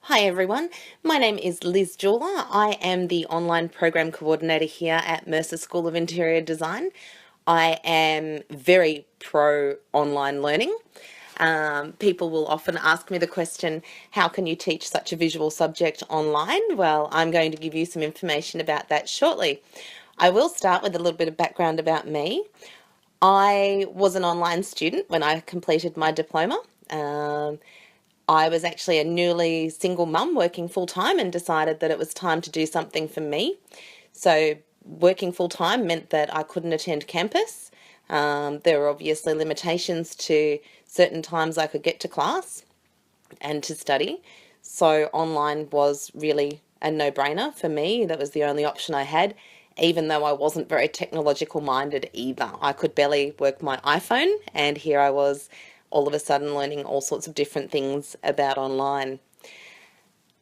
Hi everyone, my name is Liz Juler. I am the Online Program Co-Ordinator here at Mercer School of Interior Design. I am very pro online learning. People will often ask me the question, how can you teach such a visual subject online? Well, I'm going to give you some information about that shortly. I will start with a little bit of background about me. I was an online student when I completed my diploma. I was actually a newly single mum working full time and decided that it was time to do something for me. So working full time meant that I couldn't attend campus. There were obviously limitations to certain times I could get to class and to study. So online was really a no-brainer for me. That was the only option I had, even though I wasn't very technological minded either. I could barely work my iPhone, and here I was all of a sudden learning all sorts of different things about online.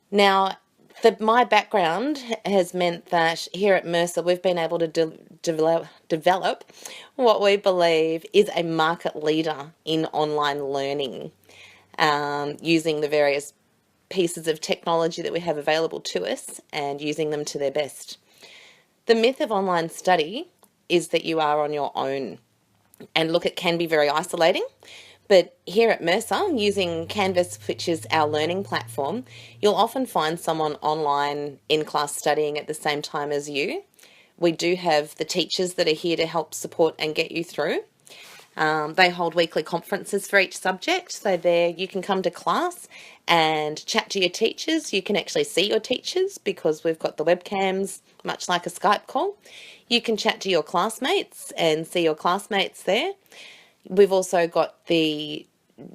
Now, my background has meant that here at Mercer we've been able to develop what we believe is a market leader in online learning, using the various pieces of technology that we have available to us and using them to their best. The myth of online study is that you are on your own. And look, it can be very isolating. But here at Mercer, using Canvas, which is our learning platform, you'll often find someone online in class studying at the same time as you. We do have the teachers that are here to help support and get you through. They hold weekly conferences for each subject, so there you can come to class and chat to your teachers. You can actually see your teachers because we've got the webcams, much like a Skype call. You can chat to your classmates and see your classmates there. We've also got the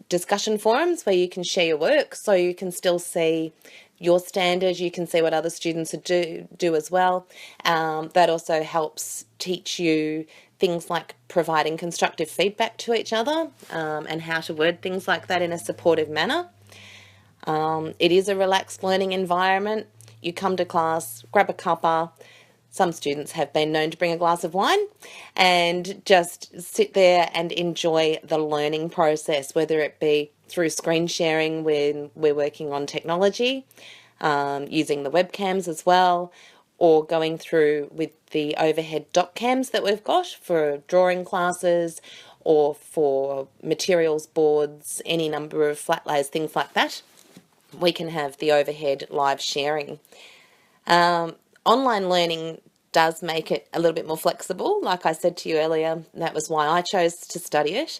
discussion forums where you can share your work, so you can still see your standards, you can see what other students do as well. That also helps teach you things like providing constructive feedback to each other, and how to word things like that in a supportive manner. It is a relaxed learning environment. You come to class, grab a cuppa. Some students have been known to bring a glass of wine and just sit there and enjoy the learning process, whether it be through screen sharing when we're working on technology, using the webcams as well, or going through with the overhead dock cams that we've got for drawing classes or for materials boards, any number of flat lays, things like that. We can have the overhead live sharing. Online learning does make it a little bit more flexible. Like I said to you earlier, that was why I chose to study it.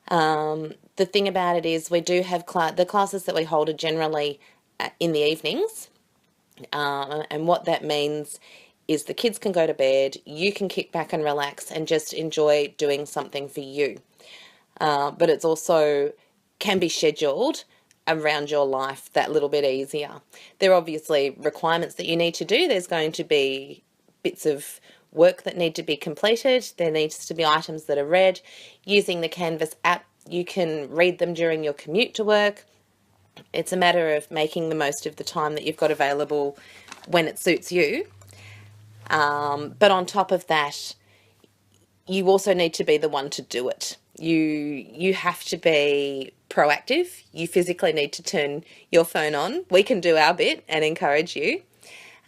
The thing about it is we do have the classes that we hold are generally in the evenings. And what that means is the kids can go to bed, you can kick back and relax and just enjoy doing something for you. But it's also can be scheduled around your life that little bit easier. There are obviously requirements that you need to do. There's going to be bits of work that need to be completed. There needs to be items that are read. Using the Canvas app, you can read them during your commute to work. It's a matter of making the most of the time that you've got available when it suits you. But on top of that, you also need to be the one to do it. You have to be proactive. You physically need to turn your phone on. We can do our bit and encourage you,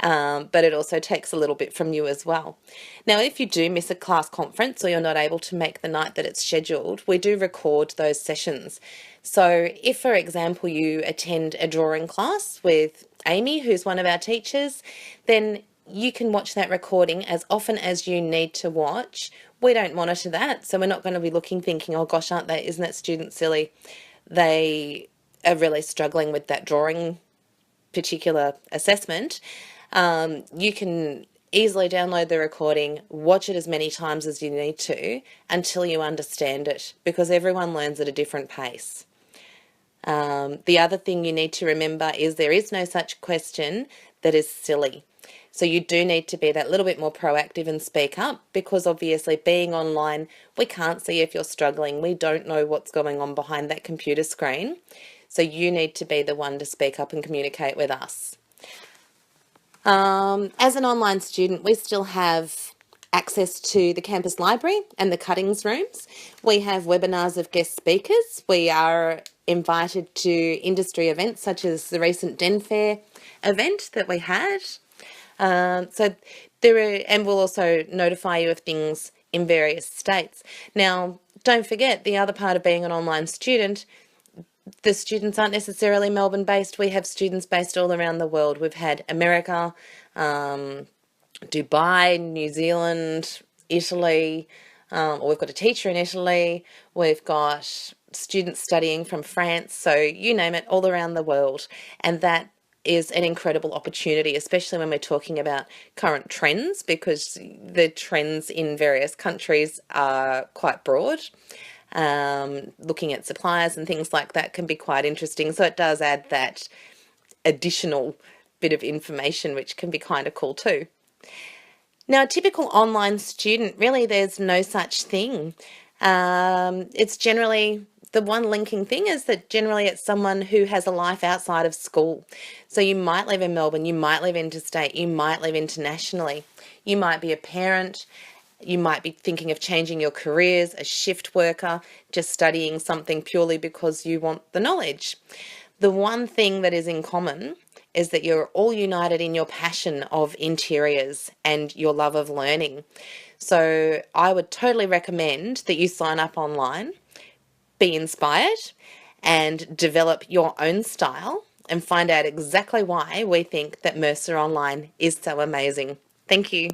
but it also takes a little bit from you as well. Now, if you do miss a class conference or you're not able to make the night that it's scheduled, we do record those sessions. So if, for example, you attend a drawing class with Amy, who's one of our teachers, then you can watch that recording as often as you need to watch. We don't monitor that, so we're not going to be looking thinking, oh gosh, isn't that student silly? They are really struggling with that drawing particular assessment. You can easily download the recording, watch it as many times as you need to until you understand it, because everyone learns at a different pace. The other thing you need to remember is there is no such question that is silly. So you do need to be that little bit more proactive and speak up, because obviously being online, we can't see if you're struggling. We don't know what's going on behind that computer screen. So you need to be the one to speak up and communicate with us. As an online student, we still have access to the campus library and the cuttings rooms. We have webinars of guest speakers. We are invited to industry events such as the recent Den Fair event that we had. So there are, and we'll also notify you of things in various states. Now, don't forget the other part of being an online student, the students aren't necessarily Melbourne based. We have students based all around the world. We've had America, Dubai, New Zealand, Italy, or we've got a teacher in Italy, we've got students studying from France, so you name it, all around the world. And that is an incredible opportunity, especially when we're talking about current trends, because the trends in various countries are quite broad. Looking at suppliers and things like that can be quite interesting. So it does add that additional bit of information, which can be kind of cool too. Now, a typical online student, really, there's no such thing. It's generally, the one linking thing is that generally it's someone who has a life outside of school. So you might live in Melbourne, you might live interstate, you might live internationally. You might be a parent, you might be thinking of changing your careers, a shift worker, just studying something purely because you want the knowledge. The one thing that is in common is that you're all united in your passion of interiors and your love of learning. So I would totally recommend that you sign up online, be inspired, and develop your own style and find out exactly why we think that Mercer Online is so amazing. Thank you.